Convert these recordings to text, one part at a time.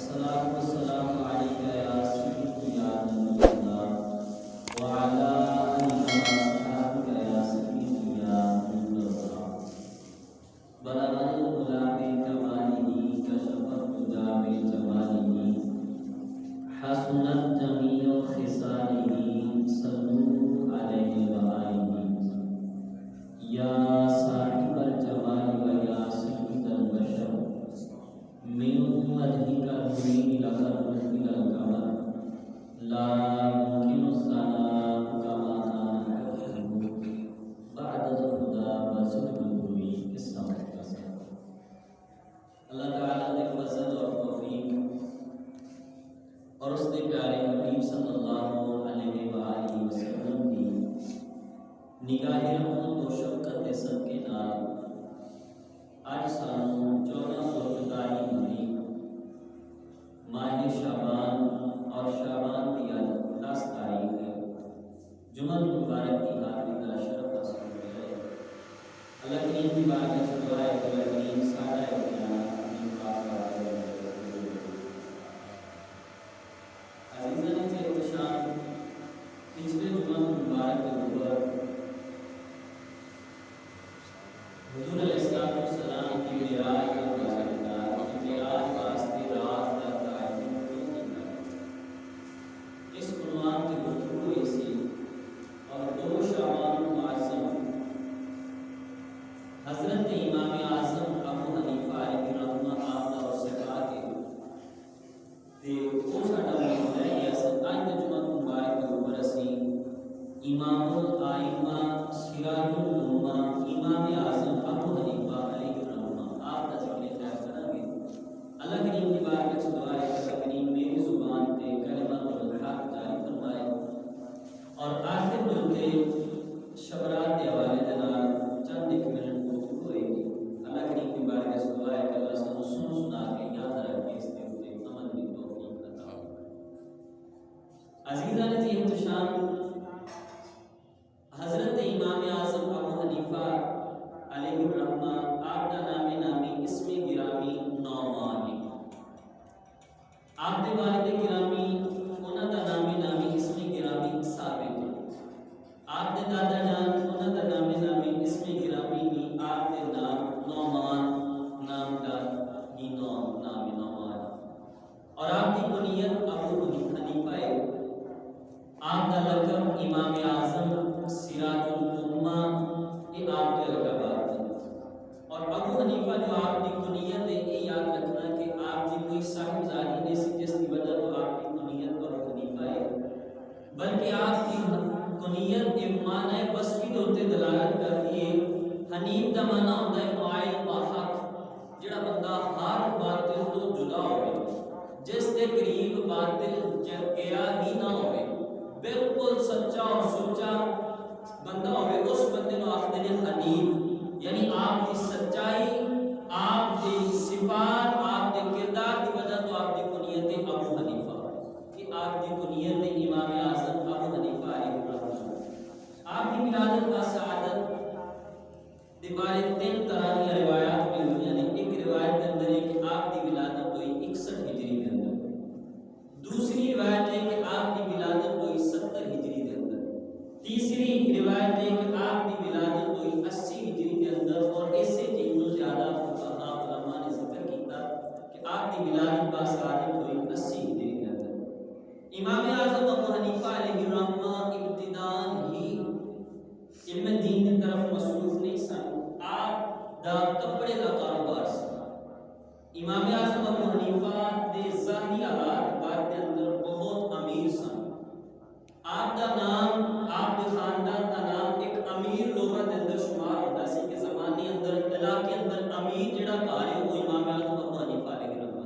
الصلاة والسلام عليك يا سيدي يا نبي الله وعلى آلك وأصحابك يا سيدي يا نور الله. بلغ الهدى بكماله كشف الهدى بجماله حسنت جميع خصاله صلوا عليه وآله. يا صاحب الجمال ويا سيد البشر من وجهك المبين لك الرشد الكمال لا يمكن الثناء كما كان حقه بعد الهدى وزهد الهوي قسم القسم. اللہ تعالیٰ نے فضل اور توفیق اور اس کے پیارے حبیب صلی اللہ علیہ وآلہ وسلم کی نگاہ رحمت و شفقت کے صدقے نال آج سانوں 1442 ہوئی ماہ شعبان اور شعبان کی 10 تاریخ جمعہ مبارک کی حاضری کا شرف حاصل ہوا ہے۔ اللہ کریم کی بارگاہ سے دعا ہے کہ اللہ کریم سارا اختیار اپنی پاک بارگاہ میں عزیزان سے احتشام پچھلے جمعہ مبارک کے اوپر حضور علیہ السلام کی معراج کا واقعہ معراج واسطے رات کا تعین کیا۔ اس عنوان کی گفتگو اسی اور 2 شعبان المعظم حضرت امام اعظم ابو حنیفہ علیہ رحمہ اللہ اور صحابہ کے وہ ساڈا موضوع ہے کہ اصل آج کے جمعہ مبارک کے اوپر اسی امام الائمہ سراج الامہ امام اعظم ابو حنیفہ علیہ رحمہ آپ کا ذکر خیر کریں گے۔ اللہ کریم کی بارگاہ سے دعا ہے کہ اللہ کریم میری زبان پہ کلمۃ الحق جاری فرمائے اور آخر میں کے شبرات کے حوالے کے نال چند ایک منٹ گفتگو ہوئے گی۔ اللہ کریم کی بارگاہ سے دعا ہے کہ اللہ سب سنا کے یاد رکھ کے اس کے اوپر عمل کی توفیق عطا فرمائے۔ عزیزان جی احتشام حضرت امام اعظم ابو حنیفہ علیہ الرحمہ آپ کا نامی اسم گرامی نعمان ہے۔ آپ کے والد گرامی انہوں کا نامی اسم گرامی ثابت ہے۔ آپ کے دادا جان انہوں کا نامی اسم گرامی ہی آپ کے نام نعمان نام کا ہی نام نعمان اور آپ کی کنیت ابو حنیفہ ہے۔ آپ کا لقب امام اعظم سراج الامہ یہ آپ کے لقبات ہیں اور ابو حنیفہ جو آپ کی کنیت ہے یہ یاد رکھنا کہ آپ کی کوئی صاحبزادی نہیں سی جس کی وجہ تو آپ کی کنیت ابو حنیفہ ہے، بلکہ آپ کی کنیت ایک معنی وصفی ہوتے دلالت کرتی ہے۔ حنیف کا معنی ہوتا ہے مائل حق، جڑا بندہ ہر باطل تو جدا ہوئے، جس کے قریب باطل گیا ہی نہ ہوئے، بالکل سچا اور سچا بندہ ہوئے، اس بندے کو آخر ہیں حنیف، یعنی آپ کی سچائی، آپ کی صفات، آپ کے کردار کی وجہ تو آپ کی کنیت ابو حنیفہ کہ آپ کی کنیت امام اعظم ابو حنیفہ علیہ الرحمہ۔ آپ کی ولادت کا سعادت کے بارے 3 طرح کی روایات میں ہوئی ہیں۔ ایک روایت کے اندر ہے کہ آپ کی ولادت ہوئی 61 ہجری کے اندر، دوسری روایت ہے کہ آپ کی ولادت ہوئی 70 ہجری کے اندر، تیسری روایت ہے کہ آپ کی ولادت ہوئی 80 ہجری کے اندر، اور اس سے تینوں زیادہ فقہاء علماء نے ذکر کیا کہ آپ کی ولادت کا سعادت ہوئی 80 ہجری کے اندر۔ امام اعظم ابو حنیفہ علیہ الرحمہ ابتداءً ہی علم دین کی طرف مصروف نہیں سن، آپ دا کپڑے کا کاروبار سی۔ امام اعظم ابو حنیفہ دے ظاہری حالات بات کے اندر بہت امیر سن۔ آپ کا نام، آپ کے خاندان کا نام ایک امیر لوگوں کے اندر شمار ہوتا سی کہ زمانے اندر علاقے اندر امیر جڑا گھر ہے وہ امام اعظم ابو حنیفہ علیہ الرحمہ۔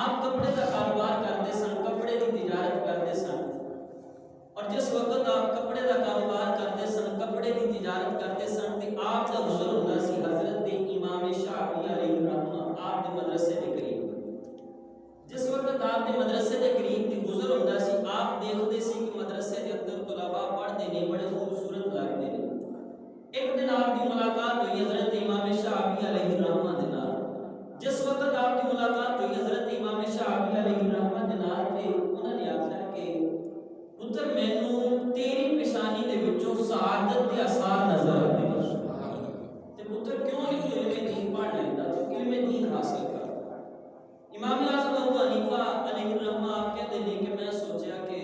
آپ کپڑے کا کاروبار کرتے سن، کپڑے کی تجارت کرتے سن، اور جس وقت آپ کپڑے کا کاروبار کرتے سن، کپڑے کی تجارت کرتے سن تو آپ کا گزر ہوتا سی حضرت امام شافعی علیہ الرحمہ آپ کے مدرسے کے قریب۔ جس وقت آپ کے مدرسے کے قریب کی گزر ہوتا سی آپ دیکھتے سی کہ مدرسے کے اندر طلباء پڑھتے ہیں، بڑے خوبصورت لگتے ہیں۔ ایک دن آپ کی ملاقات ہوئی حضرت امام شافعی علیہ الرحمہ کے نال۔ جس وقت آپ کی ملاقات ہوئی حضرت امام صحابی علیہ رحمہ جناب تے انہوں نے آخیا کہ پتر مینوں تیری پیشانی دے وچوں سعادت دے آثار نظر آتے ہیں تے پتر کیوں نہیں علم دین پڑھ لیتا تو علم دین حاصل کر۔ امام اعظم ابو حنیفہ علیہ رحمہ آپ کہتے ہیں کہ میں سوچا کہ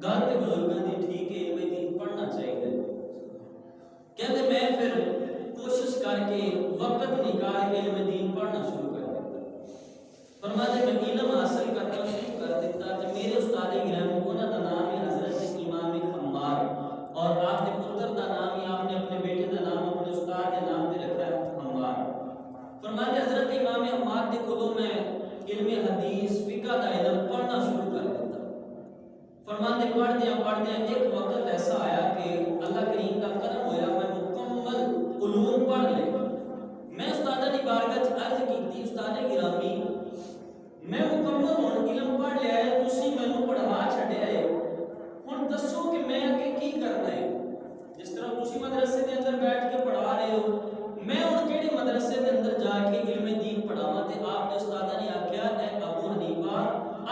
گل تے بزرگاں دی ٹھیک ہے علم دین پڑھنا چاہیے، کہتے میں پھر کوشش کر کے وقت نکال کے علم دین پڑھنا شروع کر دیتا۔ فرماتے میں علم حاصل کرنا شروع کر دیتا تو میرے استاد گرامی انہاں دا نام ہے حضرت امام حمار، اور آپ کے پتر دا نام ہے آپ نے اپنے بیٹے دا نام اپنے استاد کے نام پہ رکھا ہے حمار۔ فرماتے حضرت امام حمار دے کولوں میں علم حدیث فقہ دا علم پڑھنا شروع کر دیتا۔ فرماتے پڑھدے ایک وقت ایسا آیا کہ اللہ کریم کا کرم ہویا میں مکمل علوم پڑھ لے۔ میں استاد دی بارگاہ وچ عرض کیتی استاد گرامی میں مکمل ہن علم پڑھ لیا ہے، تسی مینوں پڑھا چھڈیا ہے، ہن دسو کہ میں اگے کی کرنا ہے۔ جس طرح تسی مدرسے دے اندر بیٹھ کے پڑھا رہے ہو میں ہن کیڑے مدرسے دے اندر جا کے علم دین پڑھاواں تے آپ نے استاد نے آکھیا اے ابو حنیفہ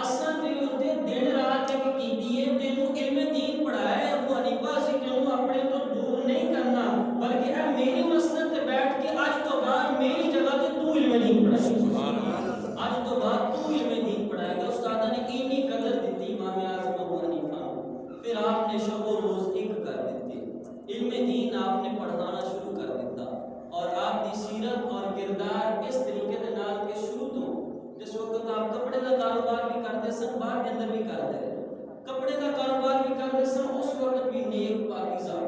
اساں تیرے اوتے دن رات ایک کیتی ہے تینوں علم دین پڑھایا ہے ابو حنیفہ اسی تینوں اپنے تو دور نہیں کرنا بلکہ اے میری مسجد تے بیٹھ کے اج تو بعد میری جگہ تے تو علم دین پڑھائے سبحان اللہ، اج تو بعد تو علم دین پڑھائے گا۔ استاد نے اینی قدر دیتی امام اعظم ابو حنیفہ، پھر آپ نے شب و روز ایک کر دیتے، علم دین آپ نے پڑھانا شروع کر دیتا، اور آپ کی سیرت اور کردار اس طریقے دے نال کہ شروع تو جس وقت آپ کپڑے کا کاروبار بھی کرتے سن باہر کے اندر بھی کرتے رہے، کپڑے کا کاروبار بھی کرتے سن اس وقت بھی نیک پاکیزہ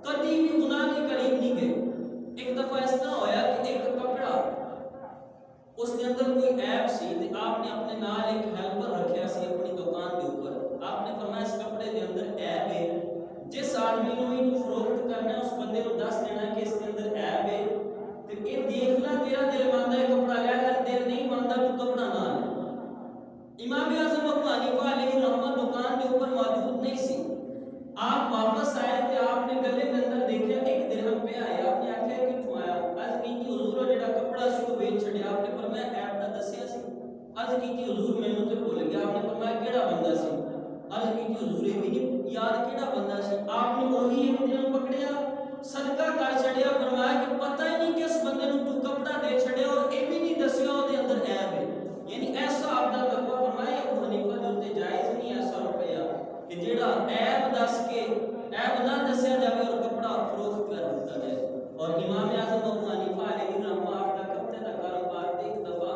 کبھی بھی گناہ کے قریب نہیں گئے۔ ایک دفعہ اس طرح ہویا کہ ایک کپڑا اس کے اندر کوئی عیب سی تے آپ نے اپنے نال ایک ہیلپر رکھیا سی اپنی دکان کے اوپر، آپ نے فرمایا اس کپڑے کے اندر عیب ہے، جس آدمی کو ہی تو فروخت کرنا ہے اس بندے کو دس دینا ہے کہ اس کے اندر عیب ہے تے یہ دیکھنا تیرا دل ماندا ہے کپڑا لے کر، دل نہیں ماندا تو کپڑا نہ لے۔ امام اعظم ابو حنیفہ علیہ رحمہ دکان کے اوپر موجود نہیں سی، آپ واپس آئے تے آپ نے گلے کے اندر دیکھا ایک درہم پہ آیا، آپ نے آکھیا کتھوں آیا؟ عرض کیتی حضور جڑا کپڑا سی وہ بیچ چھڈیا، آپ نے فرمایا عیب دا دسیا سی؟ عرض کیتی حضور مینوں تے بھول گیا، آپ نے فرمایا کیڑا بندہ سی؟ عرض کیتی حضور یہ بھی نہیں یاد کیڑا بندہ سی؟ آپ نے وہی ایک درہم پکڑیا صدقہ کر چھڈیا، فرمایا کہ پتہ ہی نہیں کس بندے نوں تو کپڑا دے چھڈیا اور یہ بھی نہیں دسیا او دے اندر عیب ہے۔ یعنی ایسا آپ دا تقویٰ فرمایا ابو حنیفہ دے اوتے جائز نہیں ایسا روپیہ کہ جیڑا عیب دس کے عیب نہ دسیا جائے اور کپڑا فروخت کر دیتا جائے۔ اور امام اعظم ابو حنیفہ علیہ رحمہ آپ کا کپڑے کا کاروبار تے ایک دفعہ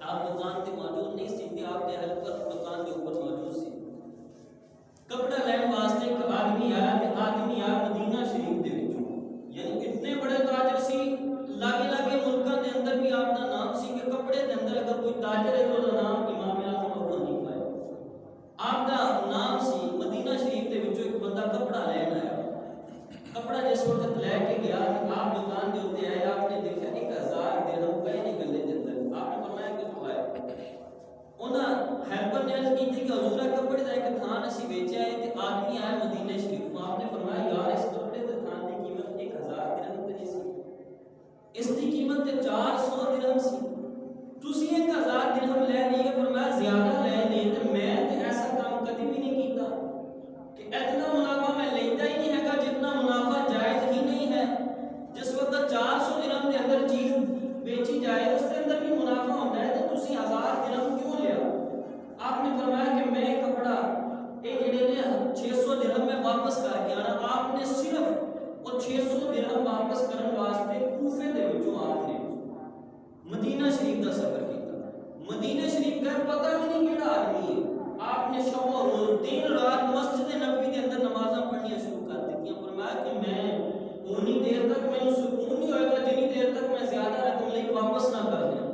آپ دکان تے موجود نہیں سی تے آپ کے ہیلپر دکان کے اوپر موجود سی، کپڑا لین واسطے ایک آدمی آیا مدینہ شریف دے وچوں، یعنی اتنے بڑے تاجر سی، لاگے لاگے ملکاں دے اندر بھی آپ دا نام سی کہ کپڑے دے اندر اگر کوئی تاجر ہے تو دا نام امام اعظم ابو حنیفہ ہے، آپ دا نام سی۔ مدینہ شریف دے وچوں ایک بندہ کپڑا لین آیا، کپڑا جس وقت لے کے گیا آپ دکان دے اوتے آئے، آپ نے دیکھا 1000 درہم پئے نے گلے دے اندر، آپ نے فرمایا کہ تو آئے، انہاں ہیلپر نے عرض کی کہ حضور کپڑے دا ایک تھان اسی بیچیا ہے تے آدمی آیا مدینہ شریف میں، آپ نے فرمایا یار اس کپڑے دے تھان دی قیمت 1000 درہم تے نہیں سی، اس دی قیمت تے 400 درہم سی، تسی 1000 درہم لے لیے، فرمایا زیادہ لے لے تے میں تے ایسا کام کبھی بھی نہیں کیتا کہ اتنا منافع میں لیتا ہی نہیں ہے گا جتنا منافع جائز ہی نہیں ہے۔ جس وقت 400 درہم دے اندر چیز بیچی جائے اس کے اندر بھی منافع ہوتا ہے تو تسی 1000 درہم کیوں لیا؟ آپ نے فرمایا کہ میں کپڑا یہ جڑے نے 600 درہم میں واپس کر کے آنا، آپ نے صرف وہ 600 درہم واپس کرنے واسطے کوفے دے وچوں آپ نے مدینہ شریف دا سفر کیتا، مدینہ شریف کا پتہ بھی نہیں کیڑا آدمی ہے، آپ نے شب و روز دن رات مسجد نبوی دے اندر نمازاں پڑھنیاں شروع کر دتیاں، فرمایا کہ میں اونی دیر تک میں سکون نہیں ہوئے گا جنی دیر تک میں زیادہ رقم لے واپس نہ کر دیں،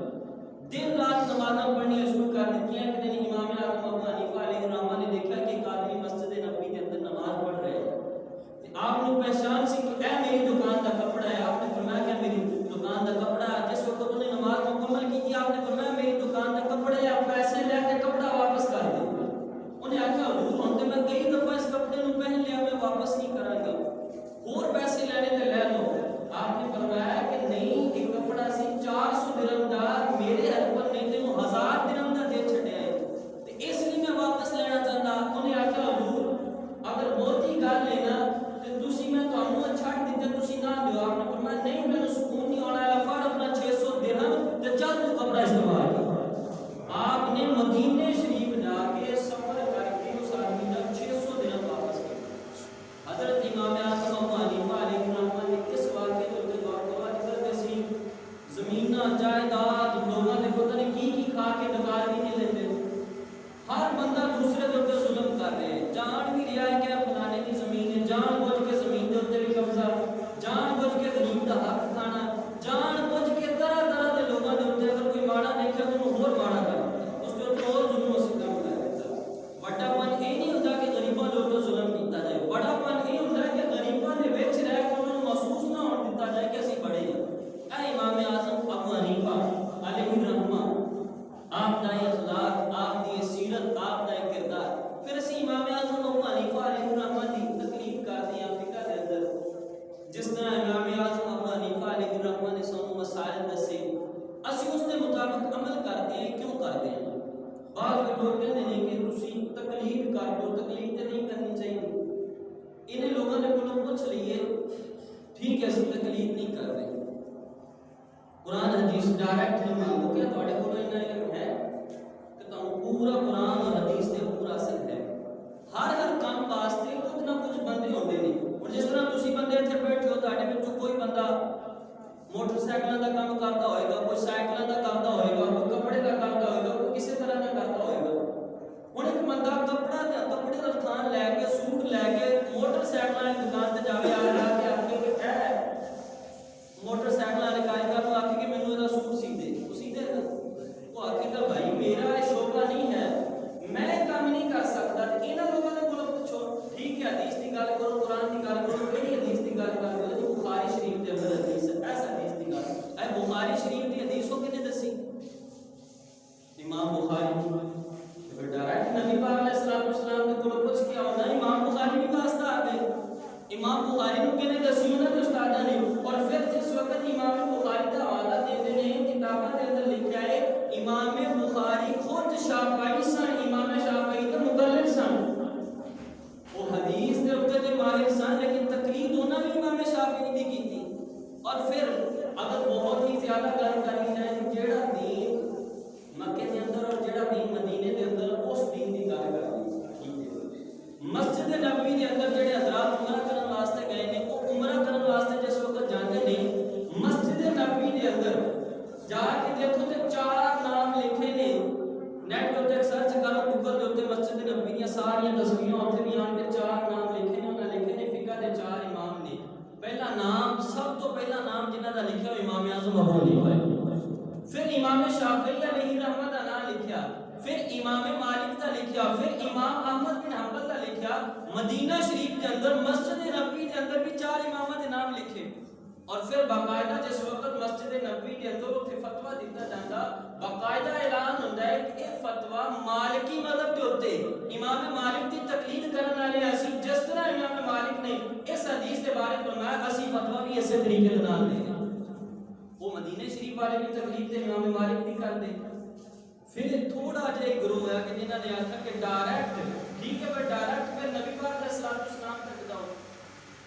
دن رات نمازاں پڑھنیاں شروع کر دتیاں۔ ایک دن امام اعظم ابو حنیفہ علیہ رحمہ نے دیکھا کہ ایک آدمی مسجد نبوی کے اندر نماز پڑھ رہے ہیں، آپ نے پہچان سی کہ اے میری دکان کا کپڑا ہے، آپ نے فرمایا کہ میری دکان کا کپڑا ہے، جس وقت انہوں نے نماز مکمل کی تھی آپ نے فرمایا میری دکان کا کپڑا ہے، آپ پیسے لے کے کپڑا واپس کر دیں۔ انہیں آخیا حضور ہوں تو میں کئی دفعہ اس کپڑے نو پہن لیا میں واپس نہیں کروں گا، اور پیسے لینے تے لے لو۔ آپ نے فرمایا کہ نہیں ایک کپڑا سی 400 درہم دا، میرے ہیلپر نے تینوں 1000 درہم دا دے چھڑیا۔ کپڑا استعمال کیا. آپ نے مدینے شریف جا کے سفر کر کے اس آدمی کا 600 دن واپس کیا. حضرت امام اعظم ابو حنیفہ علیہ الرحمہ نے اس واقعے کو زمین جائیداد لوگوں نے پتہ نہیں کی کھا کے ڈکار بھی نہیں لیتے. ہر بندہ دوسرے کے اوپر ظلم کر رہے ہیں. جان بھی رہا ہے کہ فلانے کی زمین ہے, جان بوجھ کے زمین کے اوپر بھی قبضہ, جان بوجھ کے غریب کا حق کھانا, جان بوجھ کے طرح طرح کے لوگوں کے اوپر اگر کوئی ماڑا دیکھا تو وہ اور ماڑا کر دیتا, اس کے اوپر اور ظلم و ستم کر دیتا. بڑا پن یہ نہیں ہوتا کہ غریبوں کے اوپر ظلم کیتا جائے. بڑا پن یہ ہوتا ہے کہ غریبوں کے وچ رہ کے انہوں نے محسوس نہ ہونے دیتا جائے کہ اسی بڑے ہیں. اے امام اعظم ابو حنیفہ علیہ الرحمہ, آپ کا اخلاق, آپ کی سیرت, آپ کا کردار. پھر اسی امام اعظم ابو حنیفہ علیہ الرحمہ کی تقلید کرتے ہیں فقہ کے اندر. جس طرح امام اعظم ابو حنیفہ علیہ الرحمہ نے سانوں مسائل دسے, اسی اس کے مطابق عمل کرتے ہیں. کیوں کرتے ہیں؟ بعض لوگ کہتے ہیں کہ تسی تقلید کر دو, تقلید تو نہیں کرنی چاہیے. انہیں لوگوں نے کوئی پوچھ لیے, ٹھیک ہے اسی تقلید نہیں کر رہے, قرآن حدیث ڈائریکٹ نہیں مانگو. کیا تھوڑے کو اتنا علم ہے کہ تم پورا قرآن اور حدیث سے پورا اثر ہے؟ ہر کام واسطے کچھ نہ کچھ بندے ہوتے ہیں. اور جس طرح تسی بندے اتنے بیٹھے ہو, تھوڑے وچوں کوئی بندہ موٹر سائیکل کا کام کرتا ہوئے گا, کوئی سائیکل کا کرتا ہوئے گا, کوئی کپڑے کا کرتا ہوئے گا, کوئی کسی طرح کا کرتا ہوئے گا. ہوں ایک بندہ کپڑے کا تھان لے کے, سوٹ لے کے موٹر سائیکل کی دکان سے جاوے آ رہا کہ آپ کے اے موٹر سائیکل والے کاریگر کو آخے کہ مینوں یہ سوٹ سی دے, وہ سی دے گا؟ وہ آخے گا بھائی میرا شعبہ نہیں ہے, میں کام نہیں کر سکتا. انہاں لوگوں نے بولو پوچھو, ٹھیک ہے حدیث کی گل کرو, قرآن کی گل کرو, کہڑی حدیث کی گل کرو؟ جو بخاری شریف کے اندر حدیث ہے, ایسا حدیث کی گل. اے بخاری شریف کی حدیث کو کنے دسی؟ امام بخاری. ڈائریکٹ نبی پاک علیہ السلام نے کوئی پوچھ کے آنا, امام بخاری بھی واسطہ آ گئے. امام بخاری کو کنے دسی انہاں دے استاداں نے. اور پھر جس وقت امام بخاری کا حوالہ دیتے ہیں, کتابوں کے اندر لکھا ہے امام بخاری خود شافعی سن, امام شافعی کے مقلد سن. وہ حدیث کے اوپر ماہر سن, لیکن تقلید انہوں نے امام شافعی دی کی تھی. اور پھر اگر بہت ہی زیادہ گل کری جائے کہ جیڑا دین مکے کے اندر اور جیڑا دین مدینے کے اندر, اس دین کی گل کرنی. مسجد نبوی کے اندر جڑے حضرات عمرہ کرن واسطے گئے نے, وہ عمرہ کرن واسطے جس وقت جاندے نے, مسجد نبوی کے اندر جا کے دیکھو تے 4 نام لکھے نے. نیٹ کے اوپر سرچ کرو گوگل کے اوپر, مسجد نبوی دی ساری تصویراں اوتھے بھی آن کے 4 نام لکھے نے. انہاں لکھے نے فقہ دے 4 امام نے. پہلا نام, سب تو پہلا نام جنہاں دا لکھیا ہو امام اعظم ابو حنیفہ ہے. پھر امام شافعی علیہ الرحمہ دا نام لکھیا, پھر امام مالک دا لکھیا, پھر امام احمد بن حنبل دا لکھیا. مدینہ شریف کے اندر مسجد نبوی کے اندر بھی 4 اماموں کے نام لکھے. اور پھر باقاعدہ جس وقت مسجد نبوی کے اندر اتنے فتویٰ دیتا جاتا, باقاعدہ اعلان ہوتا ہے کہ یہ فتویٰ مالکی مذہب کے ہوتے, امام مالک کی تقلید کرنے والے ایسی, جس طرح امام مالک نے اس حدیث کے بارے میں فرمایا اسی فتویٰ بھی اسی طریقے سے نام دے گا. وہ مدینہ شریف والے بھی تقلید تے امام مالک بھی کر دے. پھر تھوڑا جہا ایک گروہ ہے کہ جنہوں نے آخر کہ ڈائریکٹ, ٹھیک ہے پھر ڈائریکٹ پھر نبی پاک علیہ السلام تک جاؤ.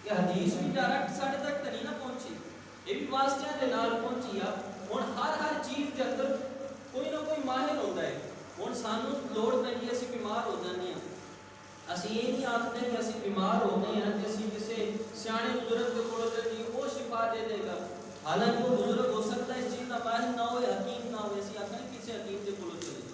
یہ حدیث بھی ڈائریکٹ ساڈے تک تو نہیں نہ پہنچی, یہ بھی واسطے دے نال پہنچی ہے. ہن ہر چیز کے اندر کوئی نہ کوئی ماہر ہوتا ہے. ہن سانوں لوڑ پیندی اسی بیمار ہو جانے ہیں, اسی یہ نہیں آختے کہ اسی بیمار ہو گئے ہیں کہ اسی کسی سیانے بزرگ کے کول جی وہ شفا دے دے گا. حالانکہ وہ بزرگ ہو سکتا ہے اس چیز کا ماہر نہ ہو, حکیم نہ ہو. اسی آخر کسی حکیم کے کول چلے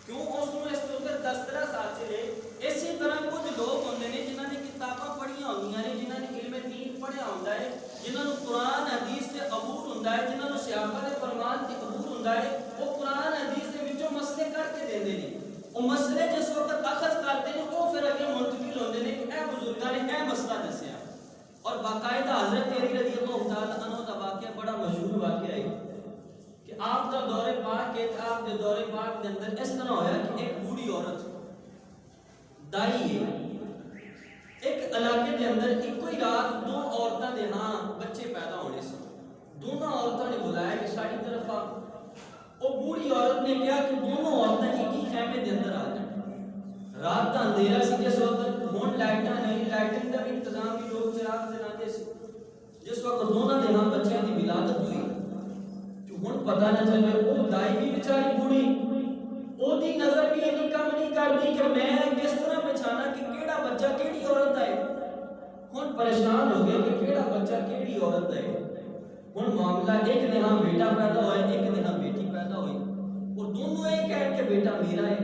کیوں اس کو اس کے اوپر 10 حاصل ہے. اسی طرح کچھ لوگ ہوتے ہیں جنہوں نے کتاباں پڑھیاں ہوندیاں نے, جنہوں نے علم دین پڑھیا ہوندا ہے, جنہوں نے قرآن حدیث سے عبور ہوندا ہے, جنہوں نے صحابہ دے فرمان سے عبور ہوندا ہے. وہ قرآن حدیث دے وچوں مسئلے کر کے دیندے نے. وہ مسئلے جس وقت اخذ کرتے ہیں وہ پھر اگے منتقل ہوندے نے کہ اے بزرگاں نے اے مسئلہ دسیا. اور باقاعدہ حضرت علی رضی اللہ تعالی عنہ دا واقعہ بڑا مشہور واقعہ ہے کہ آپ کا دور پاک کے, آپ کے دور پاک کے اندر اس طرح ہویا کہ ایک بوڑھی عورت دائی ہے. ایک علاقے کے اندر ایک کوئی رات 2 عورتاں دے ہاں بچے پیدا ہونے سے, دونوں عورتوں نے بلایا کہ ساری طرف آ. وہ بوڑھی عورت نے کہا کہ دونوں عورتیں ایک ہی خیمے کے اندر آ جائیں. رات کا اندھیرا سی, جس وقت ہون لائٹاں نہیں, لائٹنگ کا بھی انتظام بھی لوگ چراغ جلاتے سی. جس وقت دونوں دے ہاں بچیاں دی ولادت ہوئی, ہن پتہ نہ چلے وہ دائی بھی بیچاری بوڑھی او دی نظر بھی اینی کم نہیں کرتی کہ میں کس طرح پہچانا کہ کیڑا بچہ کیڑی عورت ہے. ہن پریشان ہو گئے کہ کیڑا بچہ کیڑی عورت ہے. ہن معاملہ ایک نے ہاں بیٹا پیدا ہوا ہے ایک نے ہاں بیٹی پیدا ہوئی اور دونوں یہ کہہ کہ بیٹا میرا ہے.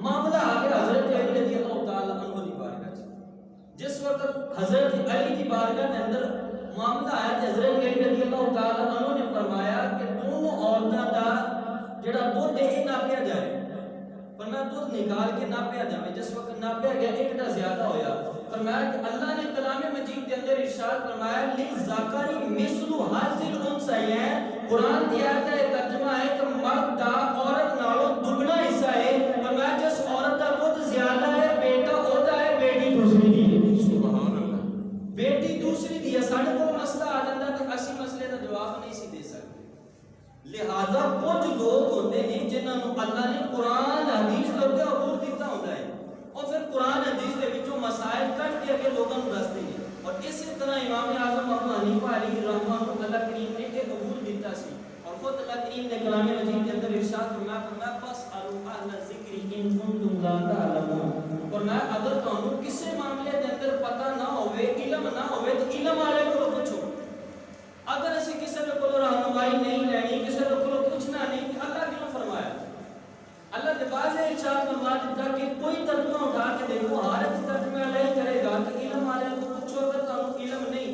معاملہ آ گیا حضرت علی رضی اللہ تعالی عنہ دی بارگاہ چ. جس وقت حضرت علی دی بارگاہ کے اندر معاملہ آیا کہ حضرت علی رضی اللہ تعالی عنہ نے فرمایا کہ دونوں عورتاں دا جڑا دودھ ہے ناپیا جائے. فرمایا دودھ نکال کے ناپیا جائے. جس وقت ناپیا گیا ایک دا زیادہ ہویا. فرمایا کہ اللہ نے کلام مجید کے اندر ارشاد فرمایا للذکر مثل حظ الانثیین. قرآن کی آیت کا ترجمہ ہے کہ مرد دا عورت نالوں دگنا حصہ ہے. فرمایا جس عورت دا دودھ زیادہ ہے بیٹا ہوتا ہے بیٹی دوسری دی. سبحان اللہ. بیٹی دوسری دی ہے. ساڈے کول مسئلہ آ جاندا تے اسی مسئلے دا جواب نہیں سی دے سکتے. لہذا کچھ لوگ ہوتے ہیں جنہاں نو اللہ نے قرآن حدیث کے اوپر عبور دیتا ہوتا ہے اور پھر قرآن حدیث کے وچوں مسائل کٹ کے اگے لوگوں کو دستے ہیں. اور اسی طرح امام اعظم ابو حنیفہ علیہ الرحمہ کو اللہ کریم نے ایک عبور دیتا سی اور خود اللہ کریم نے کلام مجید کے اندر ارشاد فرمایا فاسألوا اہل الذکر ان کنتم لا تعلمون. فرمایا اگر تانوں کسی معاملے کے اندر پتہ نہ ہوئے علم نہ ہوئے تو علم والے کو پوچھو. اگر اسی کسی نے کو رہنمائی نہیں لینی کسی نے کو پوچھنا نہیں کہ اللہ کیوں فرمایا. اللہ کے بعد ارشاد فرما دیتا کہ کوئی ترجمہ اٹھا کے دیکھو حالت ترجمہ نہیں کرے گا کہ علم والے کو پوچھو اگر تانوں علم نہیں.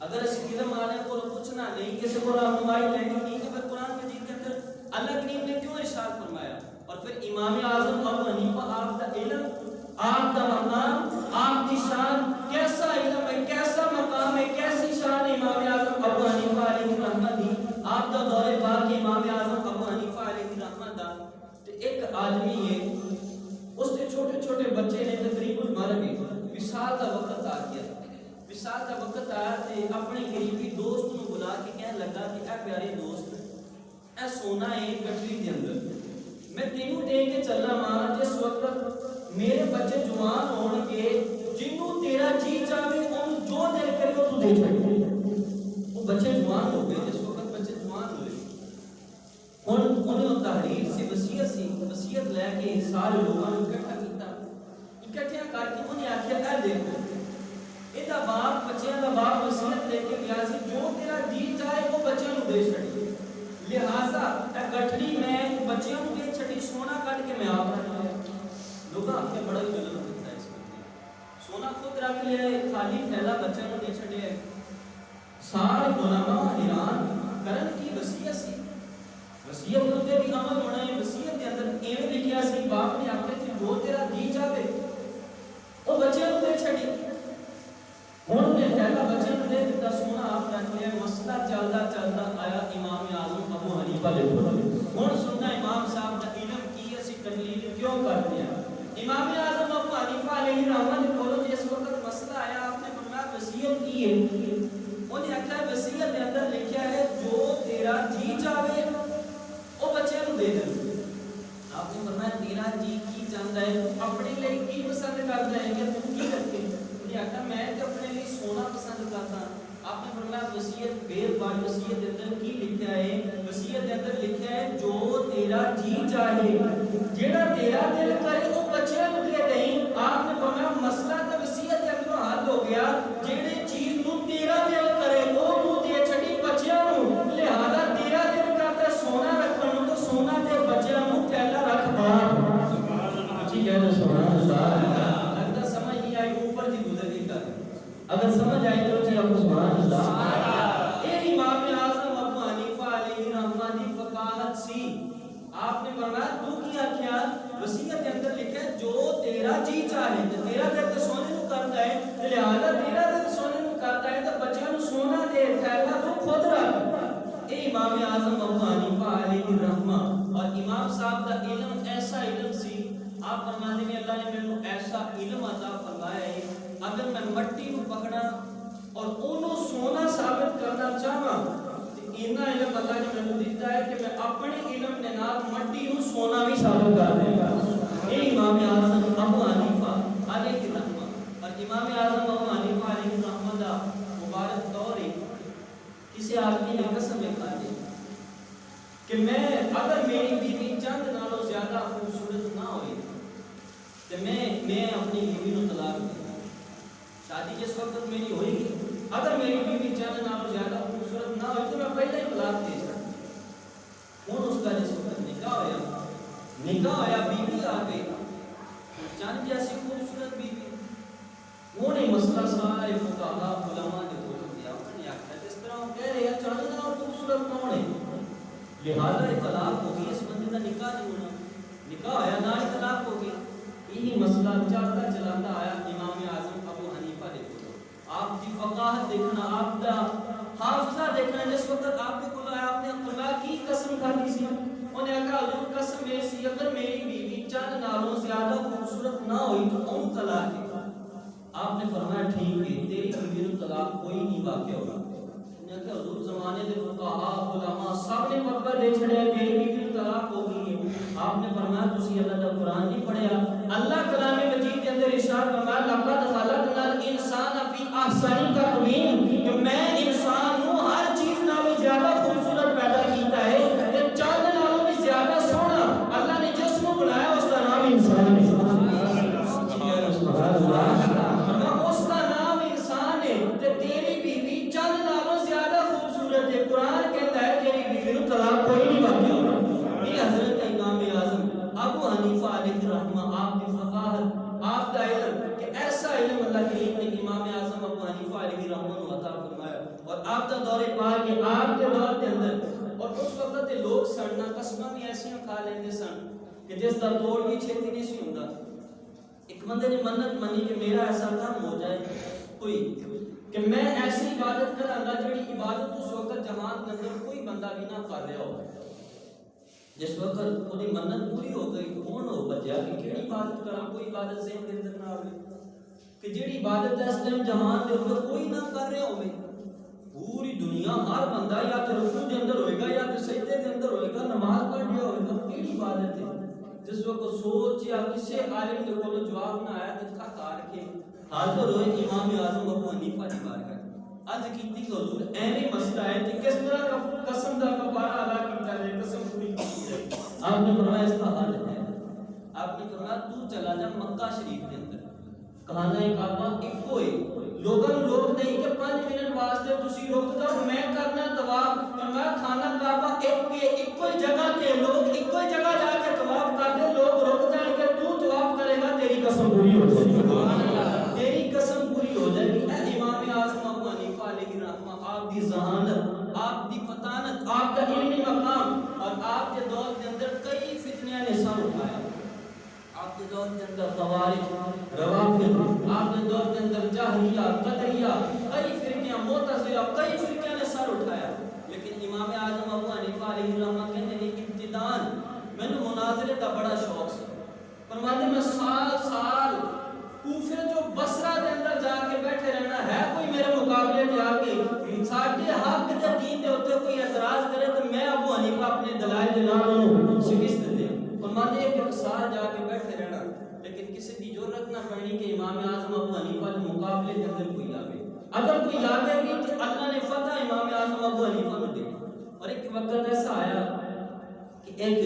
اگر اسی علم والے کو پوچھنا نہیں کسی کو رہنمائی لینی نہیں تو پھر قرآن مجید کے اندر اللہ کریم نے کیوں ارشاد فرمایا. اور پھر امام اعظم ابو حنیفہ آپ کا علم آپ کا مقام آپ کی شان کیسا علم ہے کیسا مقام ہے کیسی شان ہے امام اعظم ابو حنیفہ علیہ الرحمہ دی. آپ کا دور پاک امام اعظم ابو حنیفہ علیہ الرحمہ دا ایک آدمی ہے اس کے چھوٹے چھوٹے بچے نے تقریباً مر گئے. وصال کا وقت آ گیا. وصال کا وقت آیا تے اپنے قریبی دوست کو بلا کے کہنے لگا کہ اے پیارے دوست اے سونا ہے گٹری دے اندر میں تینوں دے کے چلنا ماں جس وقت میرے بچے جوان ہون کے جنوں تیرا جی چاہے ان جو دل کرے وہ تو دے چھڑے. وہ بچے جوان ہو گئے. جس وقت بچے جوان ہوئے انہوں تحریر سے وصیت لے کے سارے لوگوں نے اکٹھا کر کے انہیں آخیا اے دیکھو یہ باپ بچیاں دا باپ وصیت لے کے گیا سی جو تیرا جی چاہے وہ بچیاں نو دے چھڑی. لہذا اے گٹھڑی میں بچیاں نو دے چھڑی سونا کٹ کے میں آپ رکھ لیا. لوگ آپ کے بڑا ظلم ہوتا ہے اس میں. سونا خود رکھ لیا خالی پھیلا بچیاں نو دے چھڑے. سارے علماء حیران کرن کی وصیت سی. وصیت ہوتے بھی عمل ہونا ہے. وصیت کے اندر ایویں لکھیا سی باپ نے آکھیا سی جو تیرا جی چاہے وہ بچیاں نو دے چھڑی. ہن نے پہلا بچے نو دے دتا سونا آپ رکھ لیا. مسئلہ چلدا چلدا آیا امام اعظم ابو حنیفہ دے کول. ہن سننا امام صاحب دا علم کی اسی تقلید کیوں کرتے ہیں. امام اعظم ابو حنیفہ علیہ الرحمہ دے کول جس وقت مسئلہ آیا آپ نے فرمایا وصیت کی ہے. انہیں آخیا وصیت کے اندر لکھا ہے جو تیرا جی چاہے وہ بچے نو دے دے. آپ نے فرمایا تیرا جی کی چاہتا ہے اپنے لیے کی پسند کرتا ہے کہ تم کی رکھے. انہیں آخیا میں تے اپنے لیے سونا پسند کرتا. آپ نے فرمایا وصیت پھر بعد وصیت کے اندر کی لکھا ہے. وصیت کے اندر لکھا ہے جو تیرا جی چاہے جیڑا تیرا دل کرے وہ بچے نو دے دیں. آپ نے فرمایا مسئلہ تے وصیت کے اندر حل ہو گیا. جیڑے چیز نو تیرا دل کرے وہ تو دے چھڑی بچیاں نو. لہذا تیرا دل کرتا سونا رکھن نو تو سونا تے بچیاں نو پہلا رکھ باپ. جی کہنا سبحان اللہ. لگتا سمجھ نہیں آئی اوپر دی گزر گئی کر. اگر سمجھ آئی تو جی آپ سبحان اللہ. اے امام اعظم ابو حنیفہ علیہ الرحمہ دی فقاہت سی. آپ نے فرمایا تو کیا کیا وصیت کے اندر لکھا ہے جو تیرا جی چاہے. تیرا دل تو سونے نو کرتا ہے لہذا تیرا دل سونے نو کرتا ہے تو بچیاں نو سونا دے پھیلا تو خود رکھ. اے امام اعظم ابو حنیفہ علیہ الرحمہ. اور امام صاحب کا علم ایسا علم سی. آپ فرماتے ہیں اللہ نے میرے ایسا علم عطا فرمایا ہے اگر میں مٹی نو پکڑا اور اونوں سونا ثابت کرنا چاہاں تو اینا علم اللہ نے مینوں دیتا ہے کہ میں اپنے علم دے نال مٹی نو سونا بھی ثابت کر دے گا. اے امام اعظم ابو حنیفہ علیہ الرحمہ. اور امام اعظم ابو حنیفہ علیہ الرحمہ دا مبارک دور ہے. کسی آدمی نے قسم کھا لی کہ میں اگر میری بیوی چند نالوں زیادہ خوبصورت نہ ہوئی تو میں اپنی بیوی کو طلاق دوں. شادی جس وقت میری ہوئی گی اگر میری بیوی چند نالوں زیادہ خوبصورت نہ ہوئی تو میں پہلے ہی طلاق دے سکتا. ہوں اس کا جس وقت نکاح ہویا بیوی آ گئی چند جیسی خوبصورت بیوی. وہ نہیں مسئلہ سارے فقہاء علماء نے بول دیا. انہوں نے آخر جس طرح ہم کہہ رہے ہیں چند نالوں خوبصورت کون ہے لہٰذا طلاق ہوگی. اس بندے کا نکاح نہیں ہونا. نکاح ہویا نہ ہی طلاق ہوگی. یہی مسئلہ چلتا چلاتا آیا امام اعظم ابو حنیفہ نے بولا. آپ کی فقاہت دیکھنا, آپ کا حافظہ دیکھنا. جس وقت آپ کے کل آیا آپ نے خدا کی قسم کھائی سی. انہیں کہا حضور قسم میری سی اگر میری بیوی چند نالوں زیادہ خوبصورت نہ ہوئی تو کون طلاق ہے. آپ نے فرمایا ٹھیک ہے تیری بیوی کو طلاق کوئی نہیں واقع ہوگا. انہیں کہا حضور زمانے کے فقہاء علماء سب نے فتویٰ دے چھڑے میری بیوی کو طلاق ہوگی. آپ نے فرمایا تسی اللہ کا قرآن نہیں پڑھیا. اللہ کلام مجید کے اندر ارشاد فرمایا لقد خلقنا الانسان فی احسن تقویم کہ میں انسان کو ہر چیز نالوں زیادہ خوبصورت پیدا کیتا ہے. تے چاند نالوں بھی زیادہ سونا اللہ نے جسم کو بنایا اس کا نام انسان ہے. سبحان اللہ. اس کا نام انسان ہے. تے تیری بیوی چند نالوں زیادہ خوبصورت ہے. قرآن کہتا ہے تیری بیوی کو طلاق کوئی نہیں واقع ہوگا. یہ حضرت امام اعظم ابو حنیفہ علیہ رحمہ آپ کی فقاہت آپ کا علم کہ ایسا علم اللہ کریم نے امام اعظم ابو حنیفہ علیہ رحمہ کو عطا فرمایا. اور آپ کا دور پاک کہ آپ کے دور کے اندر اور اس وقت کے لوگ سڑنا قسمہ بھی ایسی کھا لیندے سن کہ جس کا توڑ بھی چھتی نہیں سی ہوندا. ایک بندے نے منت منی کہ میرا ایسا کام ہو جائے کوئی کہ میں ایسی عبادت کراں گا جڑی عبادت اس وقت جہان کے اندر کوئی بندہ بھی نہ کر رہا ہو. جس وقت وہ منت پوری ہو گئی تو کون ہو بچیا کہ کیڑی عبادت کراں. کوئی عبادت ذہن کے اندر نہ آوے کہ جڑی عبادت اس ٹائم جہان کے اندر کوئی نہ کر رہا ہوے. پوری دنیا ہر بندہ یا تو رکوع کے اندر ہوئے گا یا تو سجدے کے اندر ہوئے گا نماز پڑھ رہا ہوئے گا. کیڑی عبادت ہے. جس وقت سوچ یا کسی عالم کے کول جواب نہ آیا تو تھک ہار کے حاضر ہوئے امام اعظم ابو حنیفہ کی بارگاہ. عرض کیتی کہ حضور ایویں مسئلہ ہے کہ کس طرح کا قسم دا کفارہ ادا کیتا جائے قسم پوری کی جائے. آپ نے فرمایا اس کا حل ہے. آپ نے فرمایا تو چلا جا مکہ شریف کے اندر خانہ کعبہ ایکو ہے. لوگوں روک نہیں کہ 5 منٹ واسطے تسی روک دو میں کرنا طواف. فرمایا خانہ کعبہ ایک کوئی جگہ تے لوگ ایک کوئی جگہ جا کے طواف کرتے لوگ رک جان کے تو طواف کرے گا تیری قسم پوری ہو جائے گی. سبحان اللہ. تیری قسم پوری ہو جائے گی. اے امام اعظم ابو حنیفہ علیہ رحمہ آپ کی ذہانت آپ کی فطانت آپ کا علمی مقام اور آپ کے دور کے اندر کئی فتنیاں نے سر اٹھایا. آپ کے دور کے اندر خوارج روافض آپ کے دور کے اندر جہمیہ قدریہ کئی فرقیاں معتزلہ کئی فرقیاں نے سر اٹھایا. لیکن امام اعظم ابو حنیفہ علیہ رحمہ کہتے ہیں ابتداءً میں نے مناظرے کا بڑا شوق سی. فرماتے میں سال کوفے جو بصرہ کے اندر جا کے بیٹھے رہنا ہے کوئی میرے مقابلے جا کے ساڈے حق کے دین دے اوتے کوئی اعتراض کرے تو میں ابو حنیفہ اپنے دلائل دے نال انہوں شکست دے. فرماتے ہیں کہ سال جا کے بیٹھے رہنا لیکن کسی کی جرأت نہ پڑنی کہ امام اعظم ابو حنیفہ کے مقابلے کے اندر کوئی آوے. اگر کوئی آوے بھی تو اللہ نے فتح امام اعظم ابو حنیفہ کو دی. اور ایک وقت ایسا آیا کہ ایک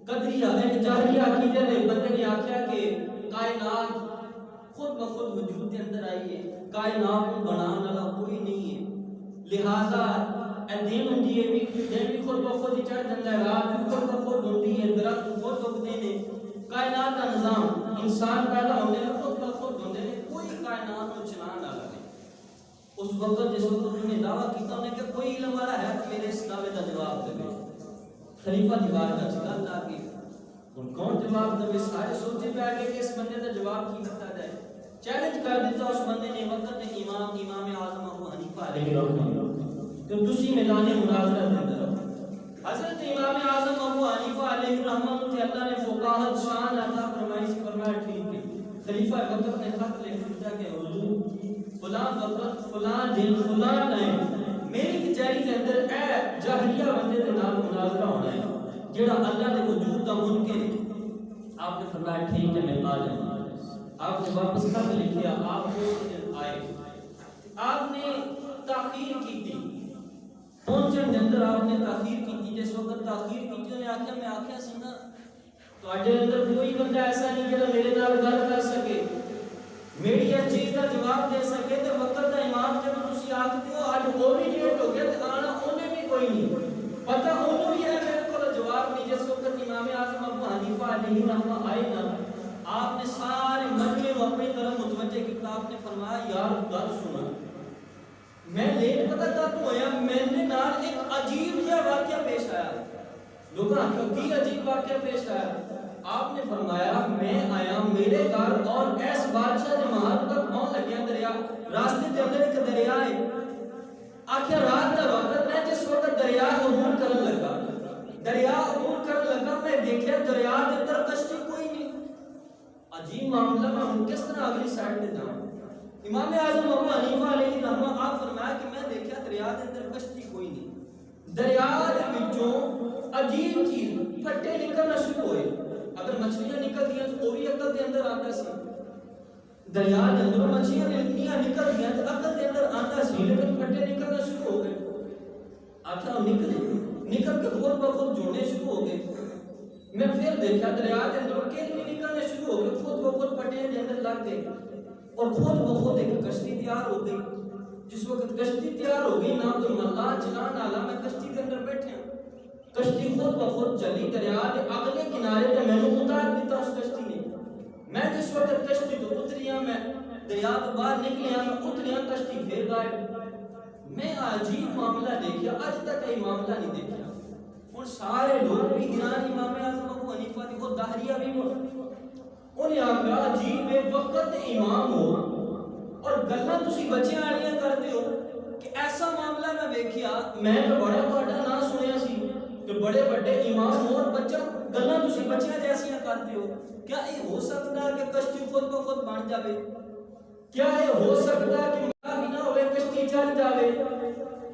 قدریہ ایک جاہلیہ عقیدے نے بندے نے آخیا کہ کائنات خود بخود وجود کے اندر آئی ہے. کائنات کو بنانے والا کوئی نہیں ہے. لہذا دن ہوندی ہے دن بھی خود بخود ہی چڑھ جاتا ہے رات بھی خود بخود ہوتی ہے درخت خود اگتے ہیں. کائنات کا نظام انسان پیدا ہونے میں خود بخود ہوتے ہیں. کوئی کائنات کو چلانے والا نہیں. اس وقت جس وقت انہوں نے دعویٰ کیا انہوں نے کہ کوئی علم والا ہے تو میرے اس دعوے کا جواب دے. خلیفہ دی بارگاہ چلا اللہ کی کون جواب دے. سارے سوچے پہ آگے کہ اس بندے کا جواب کی بتا جائے. چیلنج کر دیتا اس بندے نے وقت نے امام اعظم ابو حنیفہ علیہ رحمہ کہ تسی میدان مناظرہ دے اندر حضرت امام اعظم ابو حنیفہ علیہ رحمہ تے اللہ نے فقاہت شان عطا فرمائی. فرمایا ٹھیک ہے. خلیفہ وقت نے خط لکھ دیا کہ حضور فلاں وقت فلاں دن فلاں ٹائم میری کچہری کے اندر اے جاہلیہ بندے دے نال مناظرہ ہونا ہے جڑا اللہ دے وجود دا منکر ہے. آپ نے فرمایا ٹھیک ہے میں آ جاؤں. آپ نے واپس خط لکھیا. آپ کو آئے. آپ نے تاخیر کی تھی پہنچن کے اندر آپ نے تاخیر کی تھی. جس وقت تاخیر کی انہیں آخیا میں آخیا سی نا تواڈے اندر کوئی بندہ ایسا نہیں جڑا میرے نال گل کر سکے میری اس چیز کا جواب دے سکے تے وقت دا امام جب تسی آکھدے ہو اج وہ بھی لیٹ ہو گیا تے آنا انہیں بھی کوئی نہیں پتہ انہوں بھی ہے میرے کو جواب نہیں جس وقت امام اعظم ابو حنیفہ علیہ الرحمہ آئے نا آپ نے سارے مجمع کو اپنی طرف متوجہ کیا آپ نے فرمایا یار گل سنا میں لیٹ پتہ کب ہویا میں نے نال ایک عجیب سا واقعہ پیش آیا لوگوں آخر کی عجیب واقعہ پیش آیا آپ نے فرمایا میں آیا میرے گھر اور ایس بادشاہ جماعت تک پہنچ لگیا دریا راستے کے اندر ایک دریا ہے آخر رات کا وقت میں جس وقت دریا عبور کرنے لگا میں دیکھا دریا کے اندر کشتی کوئی نہیں عجیب معاملہ میں کس طرح اگلی سائڈ پہ جاؤں امام اعظم ابو حنیفہ علیہ الرحمہ آپ فرمایا کہ میں دیکھا دریا کے اندر کشتی کوئی نہیں دریا کے وچوں عجیب چیز پھٹے نکلنا شروع ہوئے اگر مچھلیاں نکل دیا تو وہ بھی عقل کے اندر آتا سی دریا کے اندر مچھلیاں نکل دیا تو عقل کے اندر آتا سی لیکن پھٹے نکلنا شروع ہو گئے آخر نکل کے خود بخود جوڑنے شروع ہو گئے میں پھر دیکھا دریا کے اندر کیل بھی نکلنے شروع ہو گئے خود بخود پھٹے کے اندر لگ گئے اور خود بخود ایک کشتی تیار ہو گئی جس وقت کشتی تیار ہو گئی نہ کوئی ملہ چلان والا میں کشتی کے اندر بیٹھے کشتی خود بخود چلی دریا کے اگلے کنارے پہ میں نے اتار دیتا اس کشتی نے میں جس وقت کشتی تو اتریا میں دریا تو باہر نکلیا میں اتریا کشتی پھر غائب میں عجیب معاملہ دیکھا آج تک یہ معاملہ نہیں دیکھا اور سارے لوگ بھی گران امام اعظم ابو حنیفہ دی وہ دہریہ بھی انہیں آگا عجیب ہے وقت امام ہو اور گلہ تسی بچے آنیاں کرتے ہو کہ ایسا معاملہ میں دیکھیا میں تو بڑا بڑا نہ سنیا سی کہ بڑے بڑے امام ہو اور بچہ گلہ تسی بچیاں جیسیاں کرتے ہو کیا یہ ہو سکتا ہے کہ کشتی خود بخود بن جاوے کیا یہ ہو سکتا ہے کہ ماں بھی نہ ہوئے کشتی چل جاوے